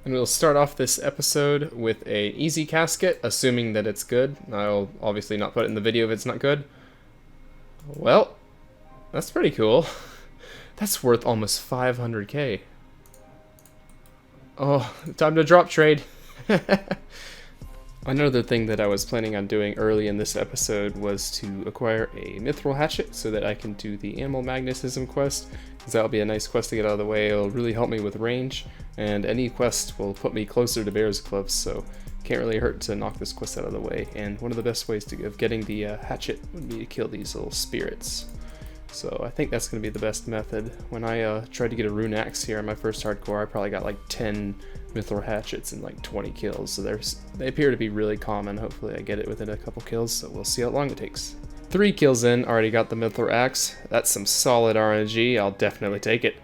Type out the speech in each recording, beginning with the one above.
And we'll start off this episode with a easy casket, assuming that it's good. I'll obviously not put it in the video if it's not good. Well, that's pretty cool. That's worth almost 500k. Oh, time to drop trade. Another thing that I was planning on doing early in this episode was to acquire a mithril hatchet so that I can do the animal magnetism quest, because that'll be a nice quest to get out of the way. It'll really help me with range, and any quest will put me closer to bear's clubs, so can't really hurt to knock this quest out of the way. And one of the best ways of getting the hatchet would be to kill these little spirits. So I think that's going to be the best method. When I tried to get a rune axe here in my first hardcore, I probably got like 10 mithril hatchets and like 20 kills. So they appear to be really common. Hopefully I get it within a couple kills, so we'll see how long it takes. 3 kills in, already got the mithril axe. That's some solid RNG, I'll definitely take it.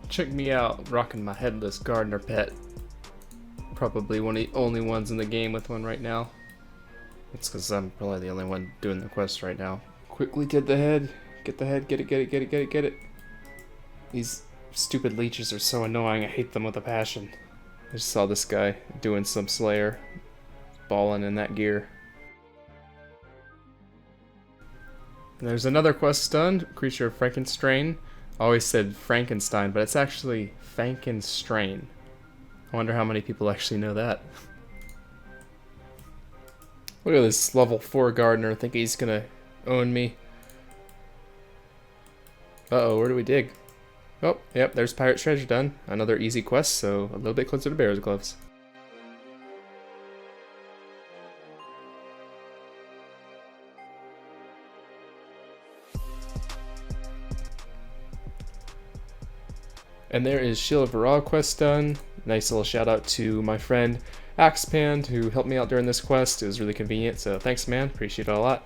Check me out, rocking my headless gardener pet. Probably one of the only ones in the game with one right now. It's because I'm probably the only one doing the quest right now. Quickly get the head, get it. These stupid leeches are so annoying, I hate them with a passion. I just saw this guy doing some Slayer, balling in that gear. And there's another quest done, Creature of Frankenstrain. I always said Frankenstein, but it's actually Frankenstrain. I wonder how many people actually know that. Look at this level 4 gardener, I think he's gonna own me. Uh-oh, where do we dig? Oh, yep, there's Pirate's Treasure done. Another easy quest, so a little bit closer to Bear's Gloves. And there is Shield of Varroa quest done. Nice little shout out to my friend Axepand who helped me out during this quest. It was really convenient, so thanks man, appreciate it a lot.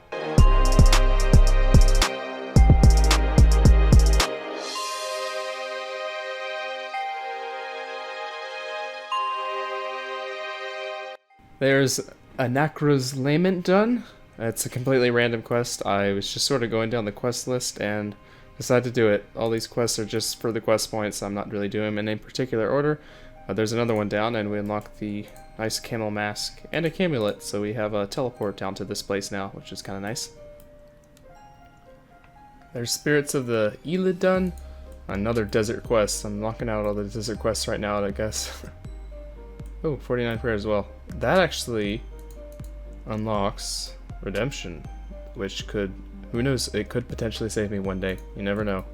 There's Anakra's Layman done. It's a completely random quest. I was just sort of going down the quest list and decided to do it. All these quests are just for the quest points. I'm not really doing them in any particular order. There's another one down, and we unlock the nice camel mask and a camulet, so we have a teleport down to this place now, which is kind of nice. There's Spirits of the Elid done. Another desert quest. I'm knocking out all the desert quests right now, I guess. Oh, 49 prayers as well. That actually unlocks redemption, which could, who knows, it could potentially save me one day. You never know.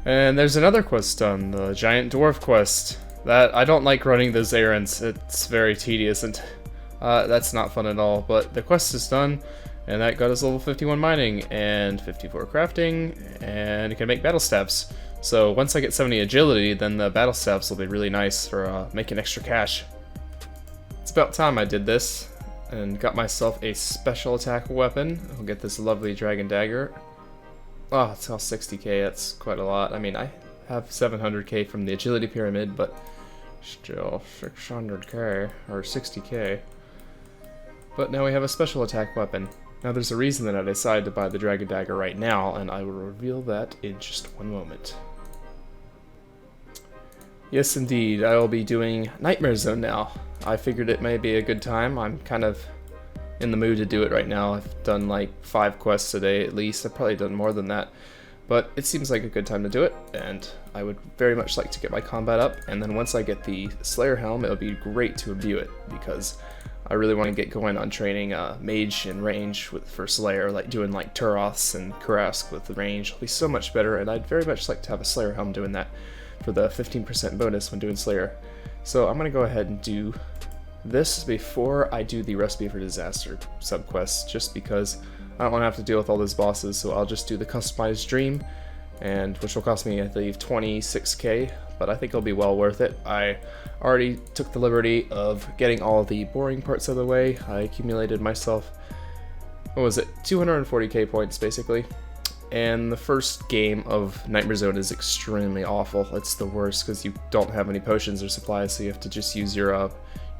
And there's another quest done, the Giant Dwarf quest. That I don't like running those errands. It's very tedious and that's not fun at all. But the quest is done, and that got us level 51 mining and 54 crafting, and you can make battle staves. So once I get 70 agility, then the battle staves will be really nice for making extra cash. It's about time I did this and got myself a special attack weapon. I'll get this lovely dragon dagger. Oh, it's all 60k, that's quite a lot. I mean, I have 700k from the agility pyramid, but still 600k, or 60k. But now we have a special attack weapon. Now there's a reason that I decided to buy the dragon dagger right now, and I will reveal that in just one moment. Yes indeed, I will be doing Nightmare Zone now. I figured it may be a good time. I'm kind of in the mood to do it right now. I've done like 5 quests a day at least. I've probably done more than that, but it seems like a good time to do it, and I would very much like to get my combat up, and then once I get the Slayer helm, it would be great to review it, because I really want to get going on training mage and range for Slayer, like doing like Turoths and Kurask with the range. It'll be so much better, and I'd very much like to have a Slayer helm doing that for the 15% bonus when doing Slayer. So I'm going to go ahead and do this before I do the Recipe for Disaster subquest, just because I don't want to have to deal with all those bosses, so I'll just do the customized dream, and which will cost me, I believe, 26k, but I think it'll be well worth it. I already took the liberty of getting all the boring parts out of the way. I accumulated myself what was it, 240k points basically. And the first game of Nightmare Zone is extremely awful. It's the worst because you don't have any potions or supplies, so you have to just use your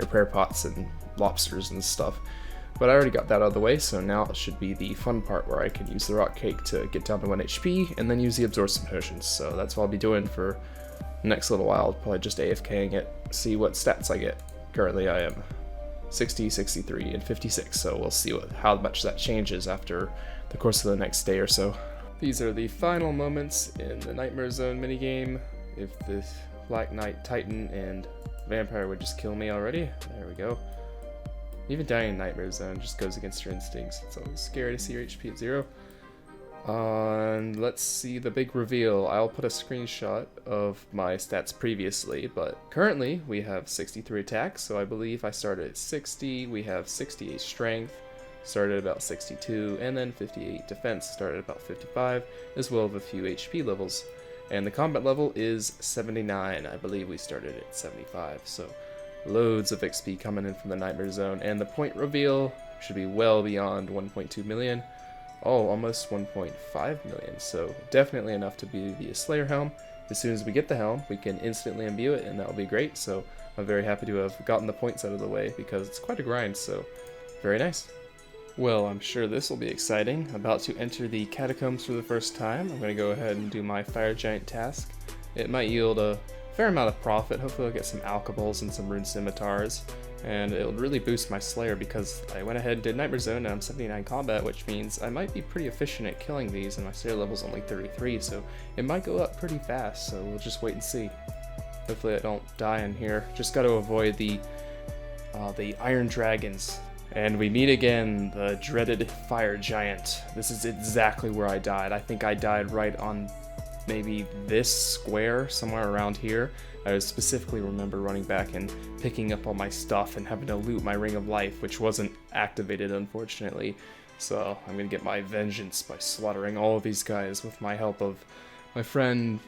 prayer pots and lobsters and stuff. But I already got that out of the way, so now it should be the fun part where I can use the rock cake to get down to 1 HP and then use the absorption potions. So that's what I'll be doing for the next little while. Probably just AFKing it, see what stats I get. Currently I am 60, 63, and 56, so we'll see how much that changes after the course of the next day or so. These are the final moments in the Nightmare Zone minigame. If the Black Knight, Titan, and Vampire would just kill me already. There we go. Even dying in Nightmare Zone just goes against your instincts. It's always scary to see your HP at 0. And let's see the big reveal. I'll put a screenshot of my stats previously, but currently we have 63 attacks, so I believe I started at 60. We have 68 strength, started at about 62, and then 58 defense, started at about 55, as well as a few HP levels. And the combat level is 79. I believe we started at 75, so loads of XP coming in from the Nightmare Zone, and the point reveal should be well beyond 1.2 million. Oh, almost 1.5 million, so definitely enough to be the Slayer helm. As soon as we get the helm, we can instantly imbue it, and that'll be great, so I'm very happy to have gotten the points out of the way, because it's quite a grind, so very nice. Well, I'm sure this will be exciting. About to enter the catacombs for the first time. I'm going to go ahead and do my fire giant task. It might yield a fair amount of profit. Hopefully I'll get some alchables and some rune scimitars, and it'll really boost my Slayer because I went ahead and did Nightmare Zone and I'm 79 combat, which means I might be pretty efficient at killing these, and my Slayer level's only 33, so it might go up pretty fast, so we'll just wait and see. Hopefully I don't die in here. Just got to avoid the iron dragons. And we meet again, the dreaded fire giant. This is exactly where I died. I think I died right on maybe this square, somewhere around here. I specifically remember running back and picking up all my stuff and having to loot my Ring of Life, which wasn't activated, unfortunately. So I'm gonna get my vengeance by slaughtering all of these guys with my help of my friend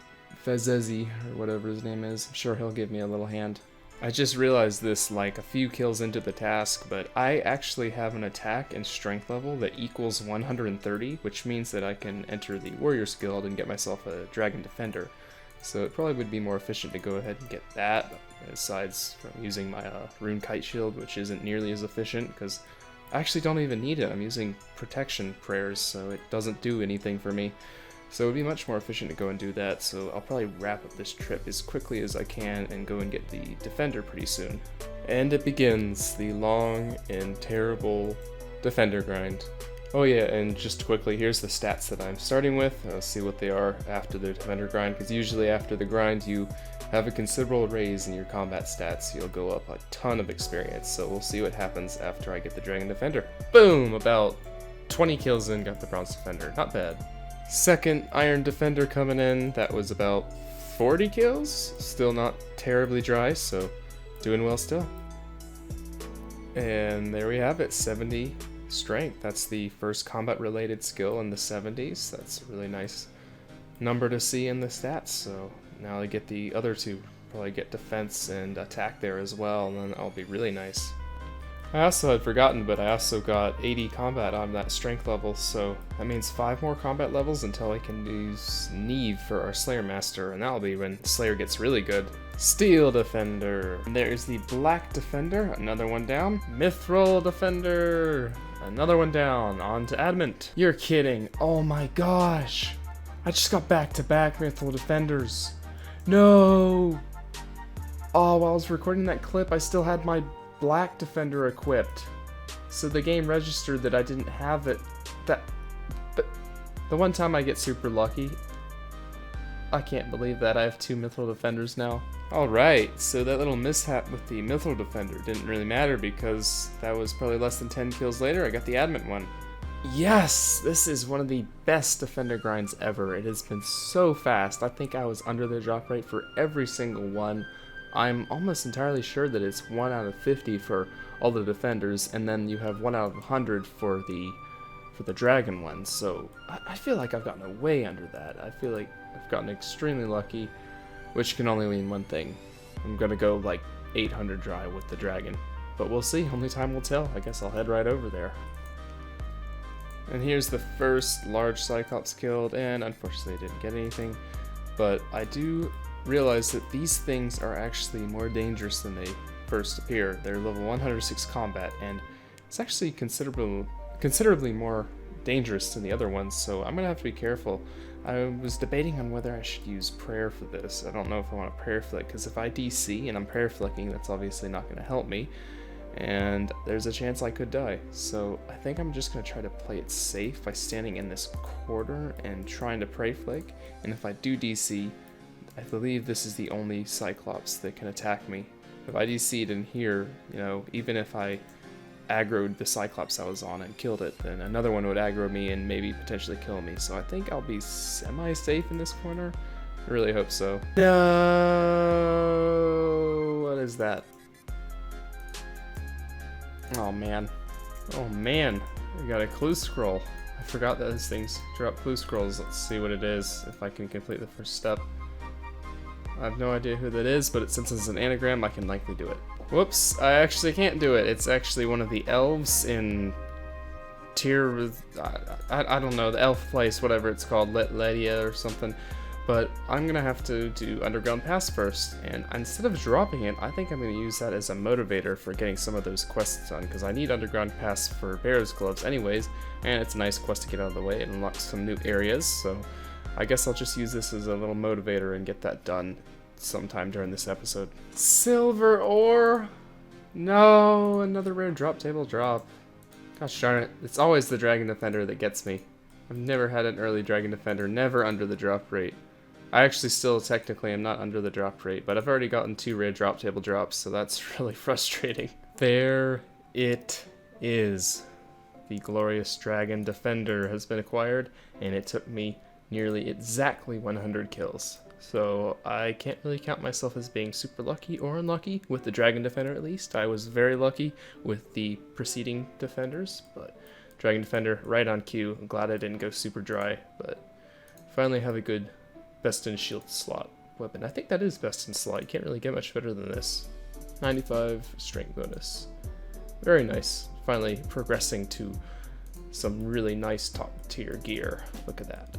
Fezezi, or whatever his name is. I'm sure he'll give me a little hand. I just realized this like a few kills into the task, but I actually have an attack and strength level that equals 130, which means that I can enter the Warriors Guild and get myself a Dragon Defender. So it probably would be more efficient to go ahead and get that, aside from using my Rune Kite Shield, which isn't nearly as efficient, because I actually don't even need it. I'm using Protection Prayers, so it doesn't do anything for me. So it would be much more efficient to go and do that, so I'll probably wrap up this trip as quickly as I can and go and get the Defender pretty soon. And it begins, the long and terrible Defender grind. Oh yeah, and just quickly, here's the stats that I'm starting with. Let's see what they are after the Defender grind, because usually after the grind you have a considerable raise in your combat stats. You'll go up a ton of experience, so we'll see what happens after I get the Dragon Defender. Boom! About 20 kills in, got the Bronze Defender. Not bad. Second Iron Defender coming in, that was about 40 kills. Still not terribly dry, so doing well still. And there we have it, 70 strength. That's the first combat related skill in the 70s. That's a really nice number to see in the stats. So now I get the other two, probably get defense and attack there as well, and then that'll be really nice. I also had forgotten, but I also got 80 combat on that strength level, so that means 5 more combat levels until I can use Neve for our Slayer Master, and that'll be when Slayer gets really good. Steel Defender. And there's the Black Defender, another one down. Mithril Defender, another one down. On to Adamant. You're kidding. Oh my gosh. I just got back-to-back Mithril Defenders. No. Oh, while I was recording that clip, I still had my Black Defender equipped, so the game registered that I didn't have it. But the one time I get super lucky, I can't believe that I have 2 Mithril Defenders now. Alright, so that little mishap with the Mithril Defender didn't really matter because that was probably less than 10 kills later. I got the Adamant one. Yes, this is one of the best Defender grinds ever. It has been so fast. I think I was under the drop rate for every single one. I'm almost entirely sure that it's 1 out of 50 for all the Defenders, and then you have 1 out of 100 for the Dragon ones. So I feel like I've gotten way under that. I feel like I've gotten extremely lucky, which can only mean one thing. I'm gonna go like 800 dry with the Dragon, but we'll see. Only time will tell. I guess I'll head right over there. And here's the first large Cyclops killed, and unfortunately I didn't get anything. But I do realize that these things are actually more dangerous than they first appear. They're level 106 combat, and it's actually considerably more dangerous than the other ones, so I'm gonna have to be careful. I was debating on whether I should use prayer for this. I don't know if I want to prayer flick, because if I DC and I'm prayer flicking, that's obviously not going to help me, and there's a chance I could die. So I think I'm just going to try to play it safe by standing in this corner and trying to prayer flick, and if I do DC, I believe this is the only Cyclops that can attack me. If I DC'd in here, you know, even if I aggroed the Cyclops I was on and killed it, then another one would aggro me and maybe potentially kill me. So I think I'll be semi-safe in this corner. I really hope so. No! What is that? Oh man. Oh man. We got a clue scroll. I forgot that those things drop clue scrolls. Let's see what it is, if I can complete the first step. I have no idea who that is, but since it's an anagram, I can likely do it. Whoops, I actually can't do it. It's actually one of the elves in tier, I don't know, the elf place, whatever it's called, Ledia or something. But I'm gonna have to do Underground Pass first, and instead of dropping it, I think I'm gonna use that as a motivator for getting some of those quests done, because I need Underground Pass for Bear's Gloves anyways, and it's a nice quest to get out of the way. It unlocks some new areas, so I guess I'll just use this as a little motivator and get that done sometime during this episode. Silver ore! No, another rare drop table drop. Gosh darn it, it's always the Dragon Defender that gets me. I've never had an early Dragon Defender, never under the drop rate. I actually still technically am not under the drop rate, but I've already gotten 2 rare drop table drops, so that's really frustrating. There it is. The glorious Dragon Defender has been acquired, and it took me nearly exactly 100 kills. So I can't really count myself as being super lucky or unlucky with the Dragon Defender at least. I was very lucky with the preceding Defenders, but Dragon Defender right on cue. I'm glad I didn't go super dry, but finally have a good best in shield slot weapon. I think that is best in slot. You can't really get much better than this. 95 strength bonus. Very nice. Finally progressing to some really nice top tier gear. Look at that.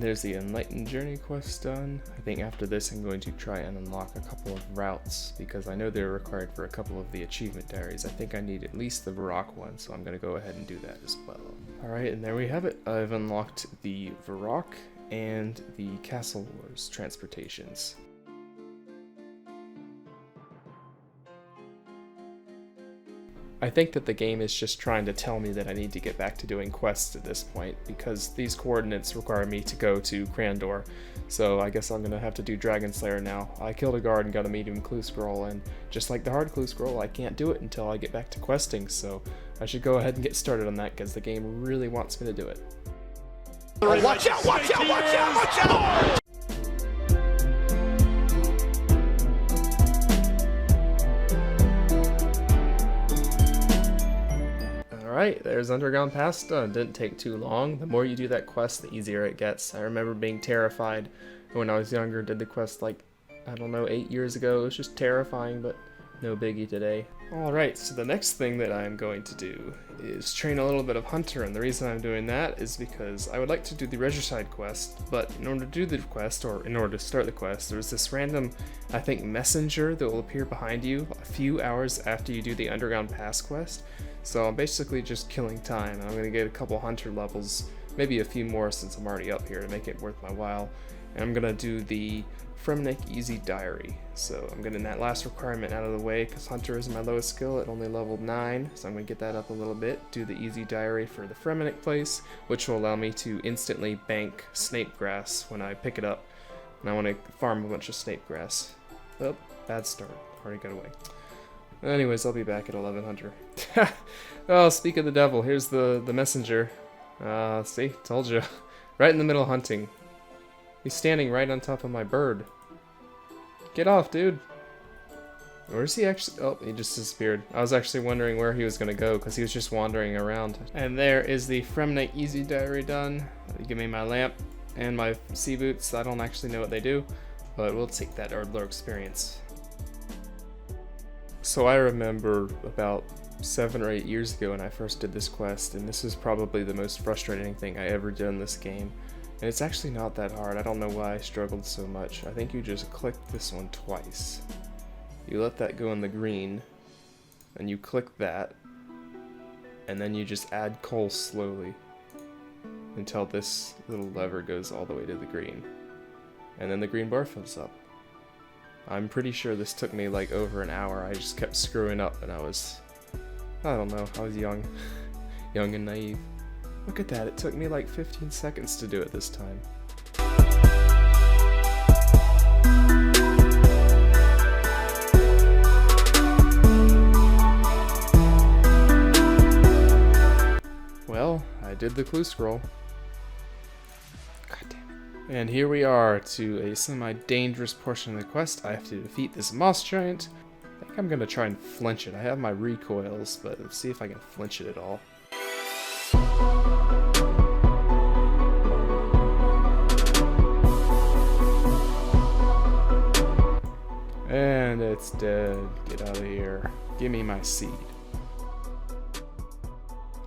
There's the Enlightened Journey quest done. I think after this I'm going to try and unlock a couple of routes, because I know they're required for a couple of the achievement diaries. I think I need at least the Varrock one, so I'm going to go ahead and do that as well. Alright, and there we have it. I've unlocked the Varrock and the Castle Wars transportations. I think that the game is just trying to tell me that I need to get back to doing quests at this point, because these coordinates require me to go to Crandor, so I guess I'm gonna have to do Dragon Slayer now. I killed a guard and got a medium clue scroll, and just like the hard clue scroll, I can't do it until I get back to questing, so I should go ahead and get started on that, because the game really wants me to do it. Watch out, watch out, watch out, watch out! Alright, there's Underground Pass done. Didn't take too long. The more you do that quest, the easier it gets. I remember being terrified when I was younger, did the quest like, I don't know, 8 years ago. It was just terrifying, but no biggie today. Alright, so the next thing that I'm going to do is train a little bit of Hunter, and the reason I'm doing that is because I would like to do the Regicide quest, but in order to do the quest, or in order to start the quest, there's this random, I think, messenger that will appear behind you a few hours after you do the Underground Pass quest. So I'm basically just killing time, and I'm going to get a couple Hunter levels, maybe a few more since I'm already up here to make it worth my while. And I'm going to do the Fremenic Easy Diary. So I'm getting that last requirement out of the way because Hunter is my lowest skill at only level 9. So I'm going to get that up a little bit, do the Easy Diary for the Fremenic place, which will allow me to instantly bank Snape Grass when I pick it up. And I want to farm a bunch of Snape Grass. Oh, bad start. Already got away. Anyways, I'll be back at 1100. Oh, speak of the devil, here's the messenger. See, told you. Right in the middle hunting. He's standing right on top of my bird. Get off, dude. Where is he actually? Oh, he just disappeared. I was actually wondering where he was going to go because he was just wandering around. And there is the Fremenic Easy Diary done. Give me my lamp and my sea boots. I don't actually know what they do. but we'll take that Erdler experience. So I remember about 7 or 8 years ago when I first did this quest, and this is probably the most frustrating thing I ever did in this game. And it's actually not that hard. I don't know why I struggled so much. I think you just click this one twice. You let that go in the green, and you click that, and then you just add coal slowly until this little lever goes all the way to the green. And then the green bar fills up. I'm pretty sure this took me like over an hour. I just kept screwing up, and I don't know, I was young. Young and naive. Look at that, it took me like 15 seconds to do it this time. Well, I did the clue scroll. God damn it. And here we are to a semi-dangerous portion of the quest. I have to defeat this moss giant. I think I'm gonna try and flinch it. I have my recoils, but let's see if I can flinch it at all. And it's dead. Get out of here. Give me my seed.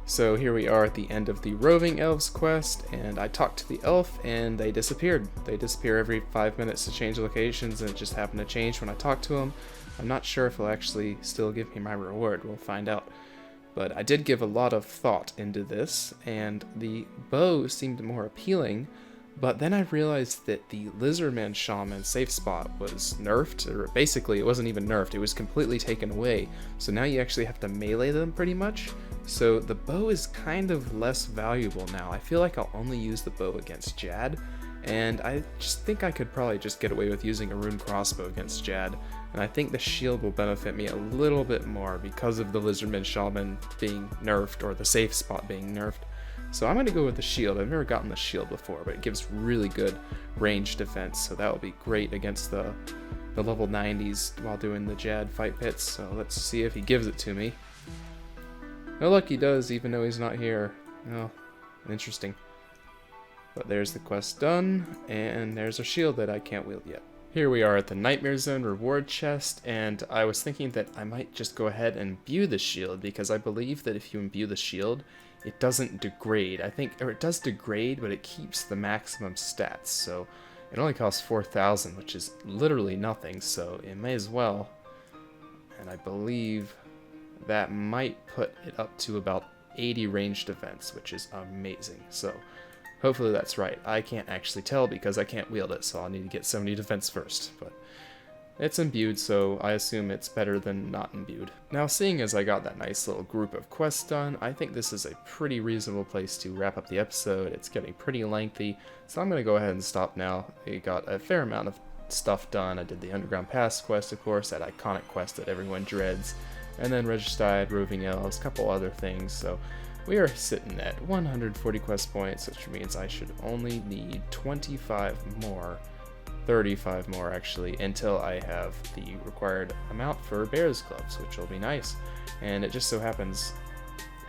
So here we are at the end of the Roving Elves quest, and I talked to the elf and they disappeared. They disappear every 5 minutes to change locations, and it just happened to change when I talked to them. I'm not sure if he'll actually still give me my reward. We'll find out. But I did give a lot of thought into this, and the bow seemed more appealing. But then I realized that the Lizardman Shaman safe spot was nerfed, or basically it wasn't even nerfed, it was completely taken away. So now you actually have to melee them pretty much. So the bow is kind of less valuable now. I feel like I'll only use the bow against Jad, and I just think I could probably just get away with using a rune crossbow against Jad. And I think the shield will benefit me a little bit more because of the Lizardman Shaman being nerfed, or the safe spot being nerfed. So I'm going to go with the shield. I've never gotten the shield before, but it gives really good range defense, so that will be great against the level 90s while doing the Jad fight pits. So let's see if he gives it to me. No luck he does, even though he's not here. Oh, interesting. But there's the quest done, and there's a shield that I can't wield yet. Here we are at the Nightmare Zone reward chest, and I was thinking that I might just go ahead and imbue the shield, because I believe that if you imbue the shield, it doesn't degrade. Or it does degrade, but it keeps the maximum stats, so it only costs 4,000, which is literally nothing, so it may as well. And I believe that might put it up to about 80 range defense, which is amazing. So hopefully that's right. I can't actually tell because I can't wield it, so I'll need to get 70 defense first. But it's imbued, so I assume it's better than not imbued. Now, seeing as I got that nice little group of quests done, I think this is a pretty reasonable place to wrap up the episode. It's getting pretty lengthy, so I'm going to go ahead and stop now. I got a fair amount of stuff done. I did the Underground Pass quest, of course, that iconic quest that everyone dreads, and then Registide, Roving Elves, a couple other things, so we are sitting at 140 quest points, which means I should only need 25 more, 35 more actually, until I have the required amount for Bears Clubs, which will be nice. And it just so happens,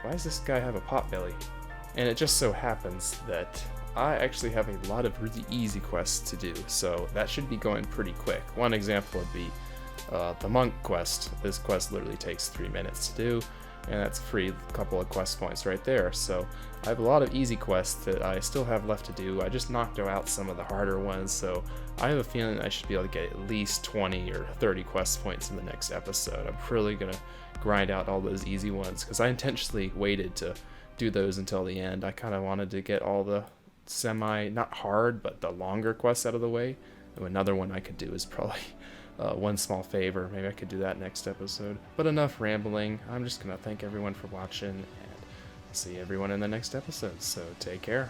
why does this guy have a pot belly? And it just so happens that I actually have a lot of really easy quests to do, so that should be going pretty quick. One example would be the Monk quest. This quest literally takes 3 minutes to do, and that's a free couple of quest points right there. So I have a lot of easy quests that I still have left to do. I just knocked out some of the harder ones, so I have a feeling I should be able to get at least 20 or 30 quest points in the next episode. I'm really gonna grind out all those easy ones because I intentionally waited to do those until the end. I kind of wanted to get all the not hard, but the longer quests out of the way. And another one I could do is probably One Small Favor. Maybe I could do that next episode. But enough rambling. I'm just going to thank everyone for watching, and see everyone in the next episode. So take care.